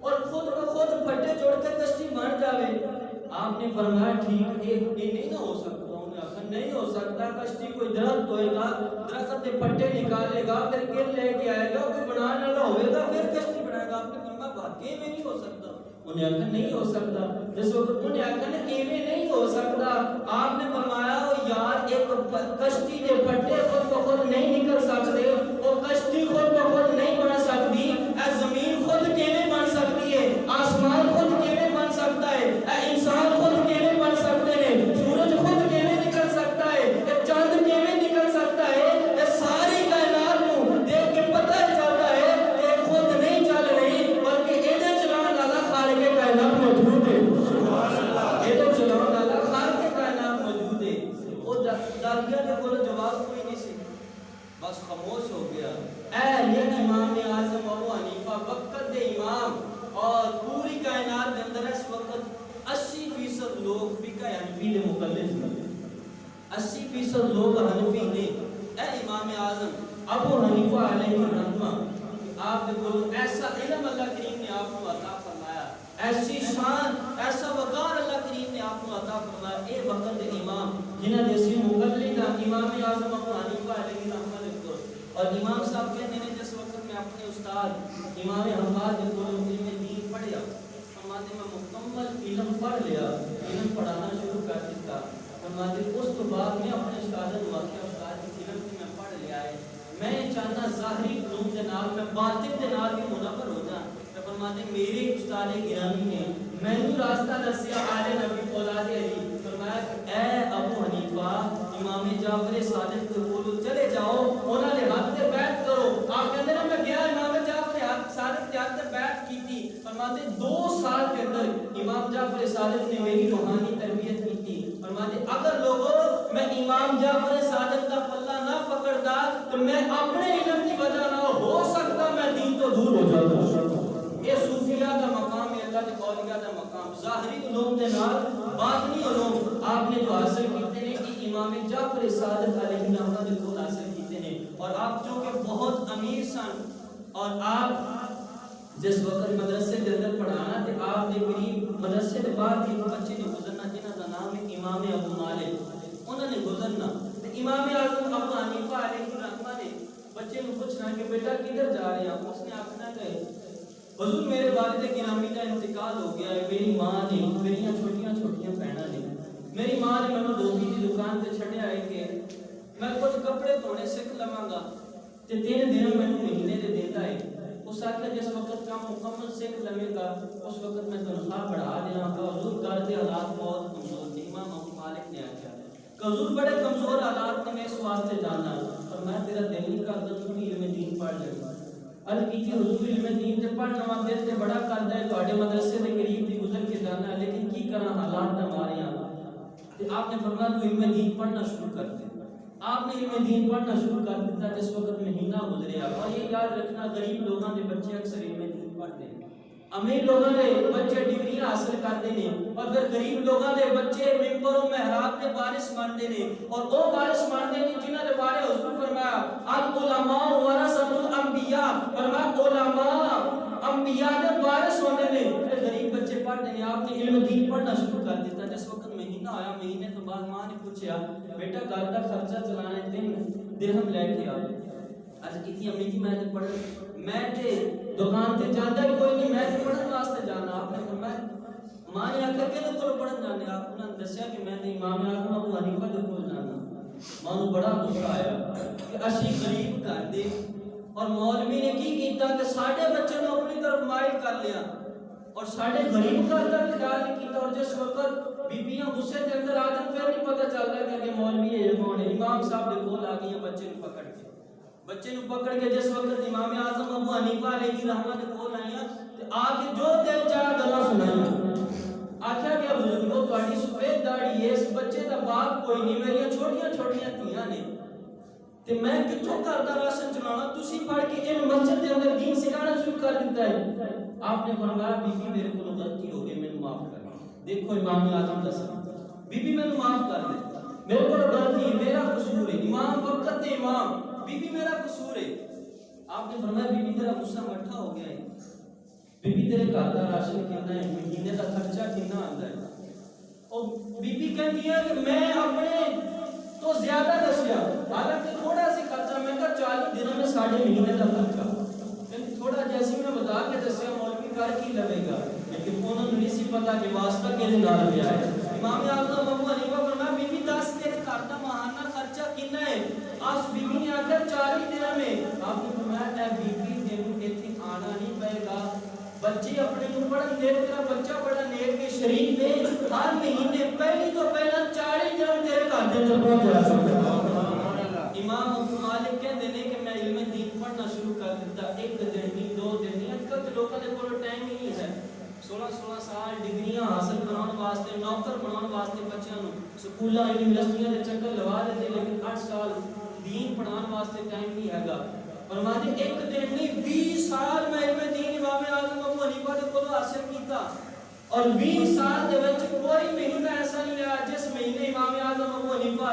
اور خود بخود پھٹے جوڑ کے کشتی بن جاوے آپ نے فرمایا ٹھیک یہ نہیں نہ ہو سکتا نہیں ہو سکتا کشتی کوئی درخت ہوئے گا درخت کے پٹے نکالے گا پھر گر لے کے آئے گا کوئی بنانے والا ہوئے گا پھر کشتی بنائے گا آپ نے فرمایا واقعی میں نہیں ہو سکتا انہیں آخر نہیں ہو سکتا جس وقت انہیں آخر ایویں نہیں ہو سکتا آپ نے فرمایا یار ایک کشتی کے پٹے خود بخود نہیں نکل سکتے اور کشتی خود بخود نہیں بن سکتی اے زمین خود کیویں بن سکتی ہے آسمان خود کیویں بن سکتا ہے اے انسان خود کیویں بن سکتے ہیں سورج خود کیویں نکل سکتا ہے اے چاند کیویں نکل سکتا ہے اے ساری کائنات کو دیکھ کے پتہ چلتا ہے کہ خود نہیں چل رہی بلکہ ایدے چلانے والا خالق کائنات موجود ہے سبحان اللہ ایدے چلانے والا خالق کائنات موجود ہے وہ داغیہ نے کوئی جواب کوئی نہیں سی بس خاموش ہو گیا اے یہ امام اعظم ابو حنیفہ وقت دے امام اور پوری کائنات کے اندر اس وقت 80% لوگ فقہ حنفی دے مقلد ہیں 80% لوگ حنفی نے اے امام اعظم ابو حنیفہ علیہ الرحمہ آپ کو ایسا علم اللہ کریم نے آپ کو عطا فرمایا ایسی شان ایسا وقار اللہ کریم نے آپ کو عطا فرمایا اے وقت دے امام جنہاں جیسی مقلد امام اعظم ابو حنیفہ علیہ الرحمہ اور امام صاحب کہتے ہیں جس وقت میں اپنے استاد امام حماد کو علم دین پڑھیا فرماتے میں مکمل علم پڑھ لیا علم پڑھانا شروع کر دیتا فرماتے اس تو بعد میں اپنے استاد واقعہ استاد کی علم سے میں پڑھ لیا ہے میں چاہتا ظاہری علوم کے نال میں باطن کے نال بھی منور ہو جاؤں تو فرماتے میرے استاد گرامی نے مینوں راستہ دسیا آل نبی اولاد علی فرمایا اے ابو حنیفہ امام جعفر صادق کو بولو چلے جاؤ انہاں نے ہاتھ تے بیعت کرو آپ کہندے نے میں گیا امام جعفر صادق کے ہاتھ تے بیعت کی تھی فرماتے 2 سال کے اندر امام جعفر صادق نے میری روحانی تربیت کی تھی فرماتے اگر لوگوں میں امام جعفر صادق کا پلہ نہ پکڑتا تو میں اپنے علم کی وجہ نہ ہو سکتا میں دین تو دور ہو جاتا یہ صوفیاء کا مقام ہے اللہ کے اولیاء کا مقام ظاہری علوم کے نال باطنی علوم آپ نے جو حاصل کیتے ہیں کہ امام جعفر صادق علیہ الرحمہ کو حاصل کیتے ہیں اور آپ جو کہ بہت امیر سن اور آپ جس وقت مدرسے کے اندر پڑھانا تھے آپ نے قریب مدرسے کے بعد ایک بچے نے گزرنا جنہاں کا نام ہے امام ابو مالک انہوں نے گزرنا امام اعظم ابو حنیفہ علیہ الرحمہ نے بچے کو پوچھنا کہ بیٹا کدھر جا رہے ہیں اس نے آخنا کہ حضور میرے والد گرامی کا انتقال ہو گیا ہے، میری ماں نے، میری چھوٹیاں چھوٹیاں بہناں نے، میری ماں نے مینوں دھوبی کی دکان تے چھڈیا ہے کہ میں کچھ کپڑے دھونے سیکھ لواں گا تے 3 دن مینوں مہینے دے دیندا ہے۔ اس آخر جس وقت کام مکمل سیکھ لوے گا اس وقت میں تنخواہ بڑھا دیاں گا۔ حضور گھر دے حالات بہت کمزور تھے، امام ابو مالک نے آخیا کہ حضور بڑے کمزور حالات نے، میں اس واسطے جانا اور میں تیرا دل نہیں کردا تو علم دین پڑھ جائے۔ عرض کی حضور علم دین تے پڑھنا وا دل تے بڑا کردا ہے، تواڈے مدرسے دے قریب دی گزر کے جانا ہے، لیکن کی کراں حالات ہمارے ہاں۔ تے آپ نے فرمایا تو علم دین پڑھنا شروع کر دے۔ آپ نے علم دین پڑھنا شروع کر دیتا جس وقت مہینہ گزریا۔ اور یہ یاد رکھنا غریب لوگوں کے بچے اکثر علم دین پڑھتے ہیں، امیر لوگوں کے بچے ڈگریاں حاصل کرتے ہیں، اور پھر غریب لوگوں کے بچے ممبر و محراب کے وارث بنتے ہیں، اور وہ وارث بنتے ہیں جنہاں کے بارے حضور فرمایا العلماء ورثۃ الانبیاء، فرمایا علماء انبیاء کے وارث ہوتے ہیں۔ غریب بچے پڑھتے ہیں، آپ نے علم دین پڑھنا شروع کر دیتا۔ جس وقت مہینہ آیا، مہینے تو بعد ماں نے پوچھا بیٹا گھر کا خرچہ چلانا ہے 3 درہم لے کے آ۔ عرض کی امی جی میں پڑھ میں تے دکان تے جانا ہی کوئی نہیں، میں پڑھن واسطے جانا۔ آپ نے فرمایا ماں نے آخیا کہ کول پڑھن جانے؟ آپ نے دسیا کہ میں تے امام اعظم ابو حنیفہ دے کول جانا۔ ماں نوں بڑا غصہ آیا کہ اسی غریب گھر دے اور مولوی نے کی کیتا کہ ساڈے بچے نوں اپنی طرف مائل کر لیا اور ساڈے غریب گھر دا خیال نہیں کیتا۔ اور جس وقت بیبیاں غصے دے اندر آ جان پھر نہیں پتہ چلدا کہ مولوی ہے کون ہے۔ امام صاحب دے کول آ گئی بچے نوں پکڑ کے، بچے نوں پکڑ کے جس وقت امام اعظم ابو حنیفہ علیہ رحمہ دے کول آئیاں تے آ کے جو دل چاہا گلاں سنائیاں۔ آخیا کہ بزرگو تہاڈی سفید داڑھی ہے، اس بچے دا باپ کوئی نہیں، میری چھوٹیاں چھوٹیاں دھیاں نے تے میں کتھوں گھر دا راشن چلانا، تسی پڑھ کے ان مسجد دے اندر دین سکھانا شروع کر دیتا ہے۔ آپ نے فرمایا بی بی میرے کو غلطی ہو گئی، مینوں معاف کر۔ دیکھو امام اعظم دا سبق، بی بی مینوں معاف کر دے، میرے کو غلطی ہے، میرا قصور ہے، امام وقت دے امام، بی بی میرا قصور ہے۔ آپ نے فرمایا بی بی تیرا غصہ مٹھا ہو گیا ہے، بی بی تیرے گھر دا راشن کتنا ہے، مہینے دا خرچہ کتنا آندا ہے؟ اور بی بی کہتی ہے کہ میں اپنے تو زیادہ دسیا، حالانکہ تھوڑا سی خرچہ، میں کہا 40 دنوں میں 6.5 مہینے کا خرچہ، یعنی تھوڑا جیسی میں بتا کے دسیا مولوی کر کی لگے گا، لیکن انہوں نے نہیں سی پتا کہ واسطہ کے نال پہ آئے۔ امام اعظم ابو حنیفہ فرمایا بی بی 10 تیرے گھر دا ماہانہ خرچہ کتنا ہے؟ آج بی بی نے آخر 40 درہم میں۔ آپ نے فرمایا اے بی بی تینوں ایتھے آنا نہیں پائے گا، بچے اپنے کو پڑھن دے، تیرا بچہ بڑا نیک کے شریف ہے، ہر مہینے پہلی تو پہلا 40 درہم تیرے گھر دے اندر پہنچ جا سکتا۔ امام ابو مالک کہندے نے کہ میں علم دین پڑھنا شروع کر دیتا، 1 دن نہیں 2 دن نہیں، اج کل لوکاں دے کول ٹائم ہی نہیں ہے۔ 16 سال ڈگریاں حاصل کراؤن واسطے، نوکر بناؤن واسطے بچیاں نوں سکولاں یونیورسٹیاں دے چکر لوا دیتے، لیکن 8 سال دین پڑھان واسطے ٹائم نہیں ہے گا۔ فرماتے 1 دن نہیں 20 سال میں علم دین امام اعظم ابو حنیفہ دے کولوں حاصل کیتا، اور 20 سال دے وچ کوئی مہینہ ایسا نہیں رہا جس مہینے امام اعظم ابو حنیفہ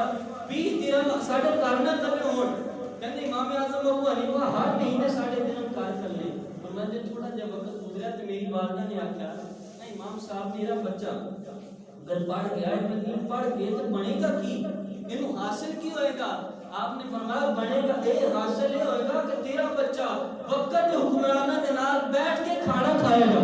20 درہم ساڈے گھر نہ کلے ہون۔ کہندے امام اعظم ابو حنیفہ ہر مہینے 3.5 درہم کار کر لے۔ فرماتے تھوڑا جہا وقت گزرا تے میری والدہ نے آکھیا نہیں امام صاحب میرا بچہ اگر پڑھ گیا ہے، پڑھ کے تو بنے گا کی، اینو حاصل کی ہوئے گا؟ آپ نے فرمایا بنے گا اے حاصل یہ ہوئے گا کہ تیرا بچہ وقت کے حکمرانہ دے نال بیٹھ کے کھانا کھائے گا،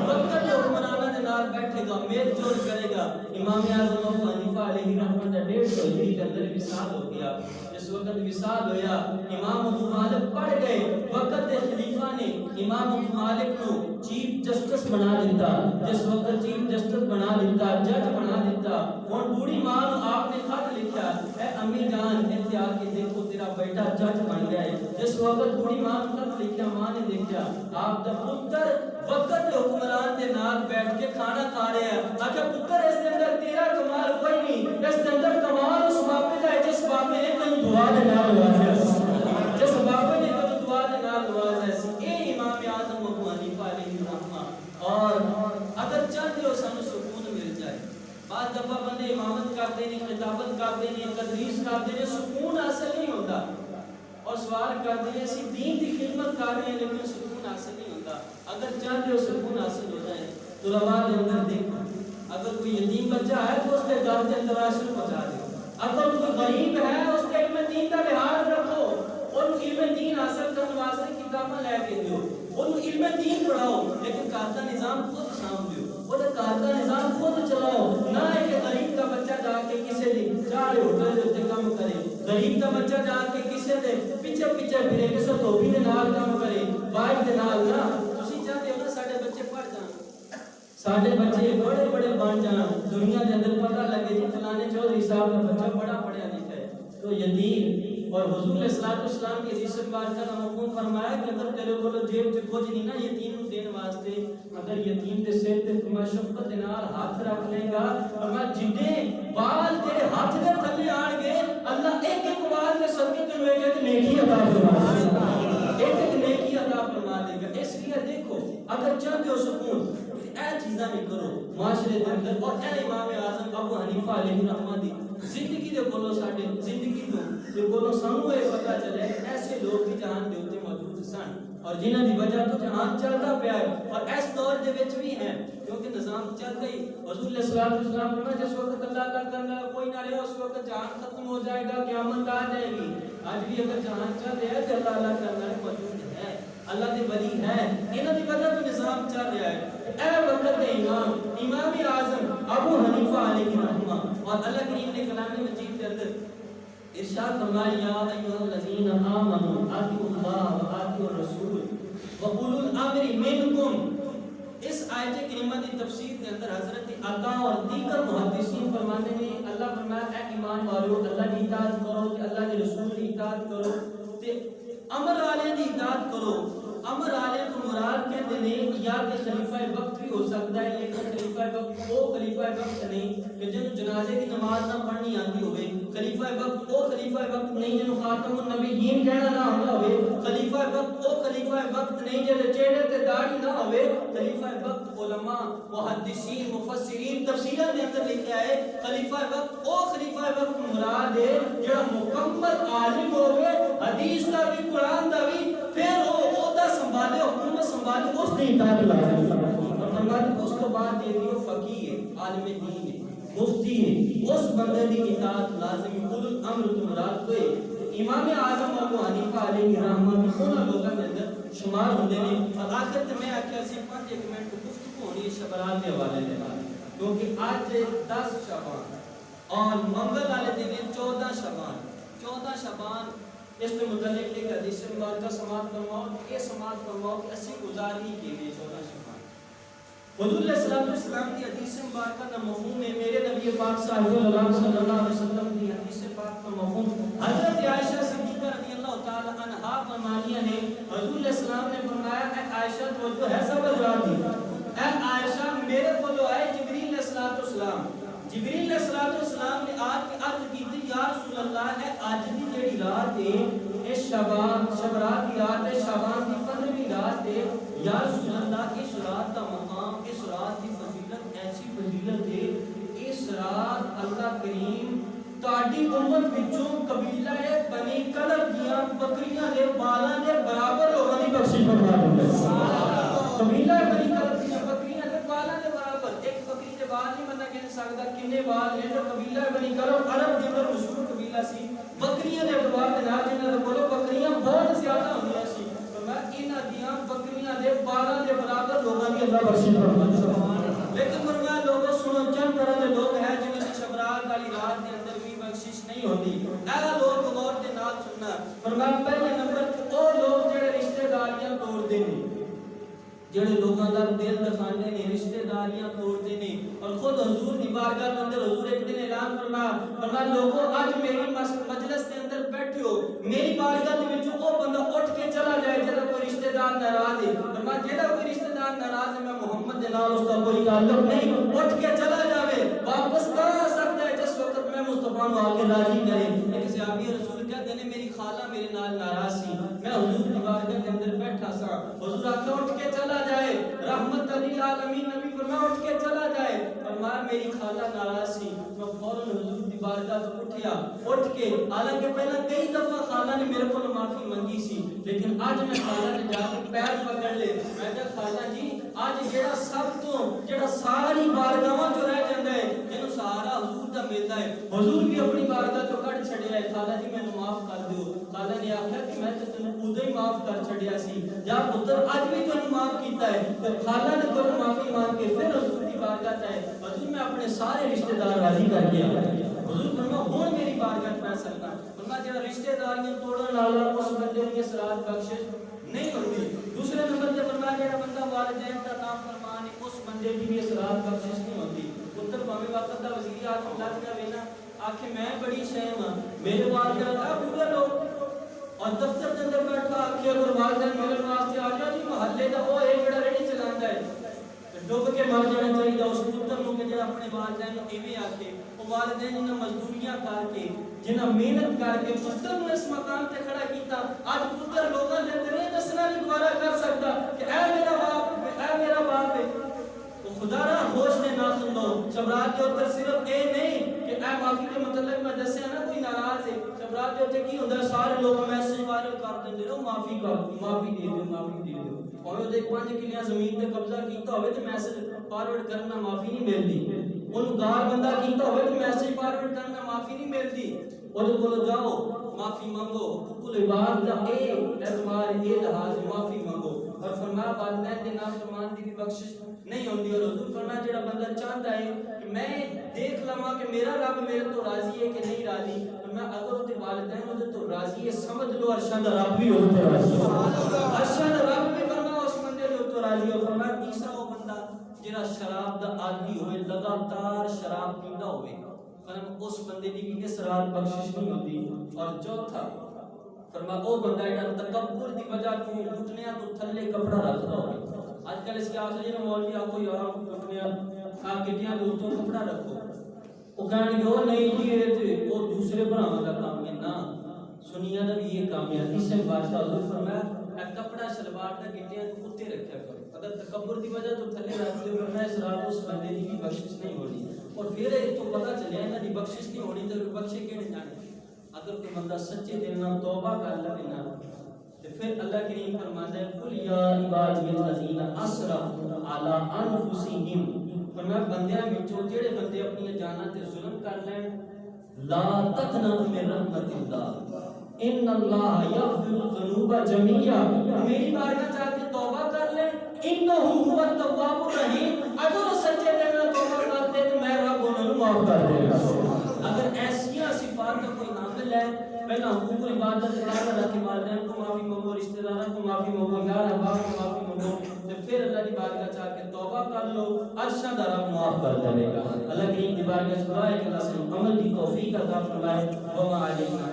وقت کے حکمرانہ دے نال بیٹھے گا، میل جول کرے گا۔ امام اعظم ابو حنیفہ علیہ رحمۃ اللہ 150 ہجری کے اندر وصال ہو گیا۔ جس وقت وصال ہویا امام ابو مالک پڑھ گئے، وقت کے خلیفہ نے امام ابو مالک کو چیف جسٹس بنا دیتا۔ جس وقت چیف جسٹس بنا دیتا، جج بنا دیتا، اور بوڑھی ماں آپ نے خط لکھا اے امی جان ایتھے آ کے دیکھو تیرا بیٹا جج بن گیا ہے۔ جس وقت بوڑھی ماں نے خط لکھا، ماں نے دیکھا آپ دا پتر وقت کے حکمران دے نال بیٹھ کے کھانا کھا رہے ہیں۔ آخر پتر اس دے اندر تیرا کمال کوئی نہیں، اس دے اندر کمال اس باپے کا ہے جس باپے نے تینوں دعا دے نال نوازا ہے، جس باپے نے تینوں دعا دے نال نوازا ہے۔ اے امام اعظم ابو حنیفہ علیہ رحمہ۔ اور اگر چاہتے ہو سانو سکون مل جائے، بعض دفعہ بندے امامت کرتے ہیں، خطابت کرتے ہیں، تدریس کرتے ہیں، سکون حاصل نہیں ہوتا، اور سوال کرتے ہیں اسی دین کی خدمت کر رہے ہیں لیکن سکون حاصل نہیں ہوتا۔ اگر چاہتے ہو سکون حاصل ہو جائے تو رواں دے اندر دیکھو، اگر کوئی یتیم بچہ ہے تو اس کے گھر کے اندر راشن پہنچا دو، اگر کوئی غریب ہے اس کے علم دین کا لحاظ رکھو، اور علم دین حاصل کرنے واسطے کتابیں لے کے دو۔ انہوں علم دین پڑھاؤ لیکن گھر کا نظام خود سنبھالو وہ گھر کا نظام خود چلاؤ نہ ہے کہ غریب کا بچہ جا کے کسی دی چار ہوٹل دے کام کرے غریب کا بچہ جا کے کسی دے پیچھے پیچھے پھرے کسی دھوبی دے نال کام کرے وائف دے نال نہ تسی چاہتے ہو نا ساڈے بچے پڑھ جان ساڈے بچے بڑے بڑے بن جان دنیا دے اندر پتہ لگے جی فلانے چودھری صاحب کا بچہ بڑا پڑھیا لکھا ہے تو یتیم اور حضور علیہ الصلوۃ والسلام کی حدیث مبارکہ کا مفہوم فرمایا کہ اگر تیرے کو جیب چ کچھ نہیں نا یتیم نو دین واسطے اگر یتیم دے سر تے فرما شفقت دے نال ہاتھ رکھ لے گا فرما جنے بال تیرے ہاتھ دے تھلے آن گے اللہ ایک ایک بال دے صدقے تینوں ایک ایک نیکی عطا فرما دے گا ایک ایک نیکی عطا فرما دے گا اس لیے دیکھو اگر چاہتے ہو سکون اے چیزاں بھی کرو معاشرے دے اندر اور اے امام اعظم ابو حنیفہ علیہ الرحمہ دی زندگی دے کولو ساڈے زندگی تو جو کولو سانو اے پتہ چلے ایسے لوگ بھی جہان دے اوتے موجود سن اور جنہاں دی وجہ تو جہان چلتا پیا ہے اور اس دور دے وچ بھی ہیں کیونکہ نظام چل گئی حضور علیہ الصلوۃ والسلام فرمایا جس وقت اللہ تعالی کرنا کوئی نہ رہے اس وقت جہان ختم ہو جائے گا قیامت آ جائے گی آج بھی اگر جہان چل رہا ہے تو اللہ تعالی کرنا موجود ہے اللہ دے ولی ہے انہاں دی وجہ تو نظام چل رہا ہے اے وقت امام اعظم ابو حنیفہ علیہ الرحمہ اور اللہ کریم نے کلام مجید کے اندر ارشاد فرمایا یا ایھا الذین آمنوا اطیعوا اللہ و اطیعوا الرسول وقولوا الامر منکم اس آیت کریمہ کی تفسیر کے اندر حضرت عطا اور دیگر محدثین فرماتے ہیں اللہ فرمایا اے ایمان والو اللہ کی اطاعت کرو کہ اللہ کے رسول کی اطاعت کرو تے امر والے کی اطاعت کرو امر والے تو مراد کہتے ہیں یا کہ خلیفہ وقت بھی ہو سکتا ہے لیکن خلیفہ وقت وہ خلیفہ وقت نہیں کہ جن جنازے کی نماز نہ پڑھنی آتی ہوئے خلیفہ وقت وہ خلیفہ وقت نہیں جن خاتم النبیین کہنا نہ ہوتا ہوئے خلیفہ وقت وہ خلیفہ وقت نہیں جن چہرے تے داڑھی نہ ہوئے خلیفہ وقت علماء محدثین مفسرین تفسیراں دے اندر لکھا ہے خلیفہ وقت وہ خلیفہ وقت مراد ہے جو مکمل عالم ہوئے حدیث دا بھی قرآن دا بھی پھر وہ عہدہ سنبھالے حکومت سنبھالے اس نے اطاعت لازم اور فرماتے اس کو بعد دے دیو فقیہ ہے عالم دین ہے مفتی ہے اس بندے دی اطاعت لازم ہے اولو الامر تو مراد کوئی امام اعظم ابو حنیفہ علیہ الرحمہ بھی انہاں لوگاں دے اندر شمار ہوندے نے اور آخر تے میں آکھیا سی 5 منٹ گفتگو ہونی ہے شبرات کے حوالے دے کیونکہ آج 10 شعبان اور منگل والے دن 14 شعبان اس میں متعلق ایک حدیث مبارکہ سماعت فرماؤ یہ سماعت فرماؤ کہ اسی گزارنی کے لیے 14 شعبان حضور علیہ السلام کی حدیث مبارکہ کا مفہوم ہے میرے نبی پاک صلی اللہ علیہ وسلم کی حدیث پاک کا مفہوم حضرت عائشہ صدیقہ رضی اللہ تعالی عنہا فرمانیہ نے حضور علیہ السلام نے فرمایا اے عائشہ توجہ ہے سب جواب دی اے عائشہ میرے کو جو آئے جبریل علیہ السلام جبریل علیہ السلام نے آج کی عرض کی تھی یا رسول اللہ ہے آج دی جڑی رات ہے اس شبرات کی رات ہے شعبان کی 15ویں رات ہے یا رسول اللہ اس رات کا مقام اس رات کی فضیلت ایسی فضیلت ہے اس رات اللہ کریم تاڑی امت وچوں قبیلہ بنی کلب دیاں بکریاں دے بالاں دے برابر لوگاں دی بخشش فرما دے قبیلہ بنی کلب دیاں بکریاں دے بالاں دے برابر ایک بکری دے بال نہیں بندہ کہہ سکدا کنے بال نے تو قبیلہ بنی کلب عرب دے اندر مشہور قبیلہ سی بکریاں دے اعتبار دے نال جنہاں دے کولوں بکریاں بہت زیادہ ہوندیاں سی فرمایا انہاں دیاں بکریاں دے بالاں دے برابر لوگاں دی اللہ بخشش فرما دے لیکن فرمایا لوگوں سنو چند طرح دے لوگ ہیں جنہاں دی شبرات والی رات دے اندر بھی بخشش نہیں ہوتی اے لوگ غور دے نال سننا فرمایا پہلے نمبر تے او لوگ جڑے رشتہ داریاں توڑ دے نے جڑے لوگاں دا دل دکھاندے نے رشتہ داریاں توڑدے نے اور خود حضور دی بارگاہ دے اندر حضور ایک دن اعلان فرمایا لوگوں آج میری مجلس دے اندر بیٹھے ہو میری بارگاہ دے وچ او بندہ اٹھ کے چلا جائے جڑا کوئی رشتہ دار ناراض ہے فرمایا جڑا کوئی رشتہ دار ناراض ہے میں محمد دے نال اس دا کوئی تعلق نہیں اٹھ کے چلا جاوے واپس نہ آ سکتا ہے جس وقت میں مصطفیٰ نو آ کے راضی کرے ایک صحابی رسول کہتے ہیں میری خالہ میرے نال ناراض سی میں حضور دی بارگاہ دے اندر بیٹھا سا حضور آکھیا اٹھ کے چلا جائے رحمت للعالمین نبی فرمایا اٹھ کے چلا جائے فرمایا میری خالہ ناراض سی میں فوراً حضور دی بارگاہ سے اٹھیا اٹھ کے حالانکہ پہلا کئی دفعہ خالہ نے میرے کو معافی منگی سی لیکن آج میں خالہ نے جا کے پیر پکڑ لے میں کہا خالہ جی اج جڑا سب تو جڑا ساری بارگاہاں چ رہ جاندا ہے جنوں سہارا حضور دا ملدا ہے حضور بھی اپنی بارگاہ چوں کڈ چھڈیا ہے خالہ جی مینوں معاف کر دیو خالہ نے آکھیا کہ میں تے تینوں اودوں ہی معاف کر چھڈیا سی جا پتر اج بھی تینوں معاف کیتا ہے تے خالہ نے تینوں معافی مانگ کے پھر حضور دی بارگاہ تے حضور میں اپنے سارے رشتہ دار راضی کر کے آیا حضور فرمایا ہن میری بارگاہ میں سکتا فرمایا جڑا رشتہ داریاں توڑن والا اس بندے دی صراط بخشش نہیں ہوندی دوسرے نمبر تے فرمایا جڑا بندہ والدین دا نام فرمان ہے اس بندے دی بھی صراط بخشش نہیں ہوندی پتر بھاویں وقت دا وزیر اعظم لگ جاوے نا آکھے میں بڑی شیم ہاں میرے والدین دا پورا لوگ اور دفتر دے اندر بیٹھا آکھے اگر والدین ملن واسطے آ جا جی محلے دا او اے جڑا ریڑھی چلاندا ہے ڈوب کے مر جانا چاہیے اس پتر نو کہ جڑا اپنے والدین نو ایویں آکھے او والدین نے مزدوریاں کر کے جنہ محنت کر کے پتر نو اس مقام تے کھڑا کیتا اج پتر لوکاں دے اندر یہ دسنا نہیں گوارا کر سکتا کہ اے میرا باپ ہے وہ خدا را ہوش نے نہ سنو شبرات کے اوپر صرف اے نہیں کہ اے معافی کے مطلب میں دسیا نا کوئی ناراض ہے شبرات کے اوپر کی ہوندا سارے لوگ میسج وائرل کر دیندے ہو معافی دے دیو اور وہ ایک 5 کلیاں زمین تے قبضہ کیتا ہوئے تے میسج فارورڈ کرنا معافی نہیں ملدی اونوں گال بندہ کیتا ہوئے تے میسج فارورڈ کرنا معافی نہیں ملدی اودے کول جاؤ معافی مانگو حقوق العباد دا اے اعتبار اے لحاظ معافی مانگو اور فرمایا والدین دے نافرمان دی بھی بخشش نہیں ہوندی اور حضور فرمایا جڑا بندہ چاہتا ہے کہ میں دیکھ لواں کہ میرا رب میرے تو راضی ہے کہ نہیں راضی میں اگر اودے والدین اودے تو راضی ہے سمجھ لو عرشاں دا رب بھی اودے تو راضی ہے عرشاں دا رب بھی فرمایا اس بندے دے تو راضی ہے فرمایا تیسرا وہ بندہ جڑا شراب دا عادی ہوئے لگاتار شراب پیندا ہوئے اس بندے دی بھی صراط بخشش نہیں ہوندی اور چوتھا فرمایا وہ بندہ جڑا تکبر دی وجہ تو گھٹنیاں تو تھلے کپڑا رکھدا ہوئے آج کل اس کے آخری نے مولوی آپ کو یار گھٹنیاں گٹیاں دے اوپر کپڑا رکھو وہ کہن گے او نہیں جی اے تے او دوسرے بھراواں دا کام ہے نا سنیا دا بھی یہ کام ہے اس سے بادشاہ حضور فرمایا اے کپڑا شلوار دا گٹیاں دے اوتے رکھیا کرو اگر تکبر دی وجہ تو تھلے رکھ دے ورنہ اس رات اس بندے دی بھی بخشش نہیں ہونی اور پھر تو پتہ چلیا انہاں دی بخشش نہیں ہونی تے بخشے کیڑے جانے اگر کوئی بندہ سچے دل نال توبہ کر لے نا تے پھر اللہ کریم فرماتا ہے قل یا عبادی الذین اسرفوا علی انفسہم فرمایا بندیاں وچوں جڑے بندے اپنی جاناں تے ظلم کر لین لا تقنطوا من رحمت اللہ ان اللہ یغفر الذنوب جميعا میری بارگاہ جا کے توبہ کر لیں انہ هو التواب الرحیم اگر سچے دل نال توبہ کرتے تو میں رب انہاں نوں معاف کر دے گا اگر ایسیاں صفات کا کوئی حامل ہے پہلا حقوق عبادت ادا رکھ کے والدین کو معافی مانگو رشتہ داروں کو معافی مانگو یار احباب کو معافی مانگو پھر اللہ کی بارگاہ چاہ کے توبہ کر لو عرشاں دا رب معاف کر دے گا اللہ کریم کی بارگاہ سے دعا ہے کہ اللہ سے عمل کی توفیق عطا فرمائے وما علینا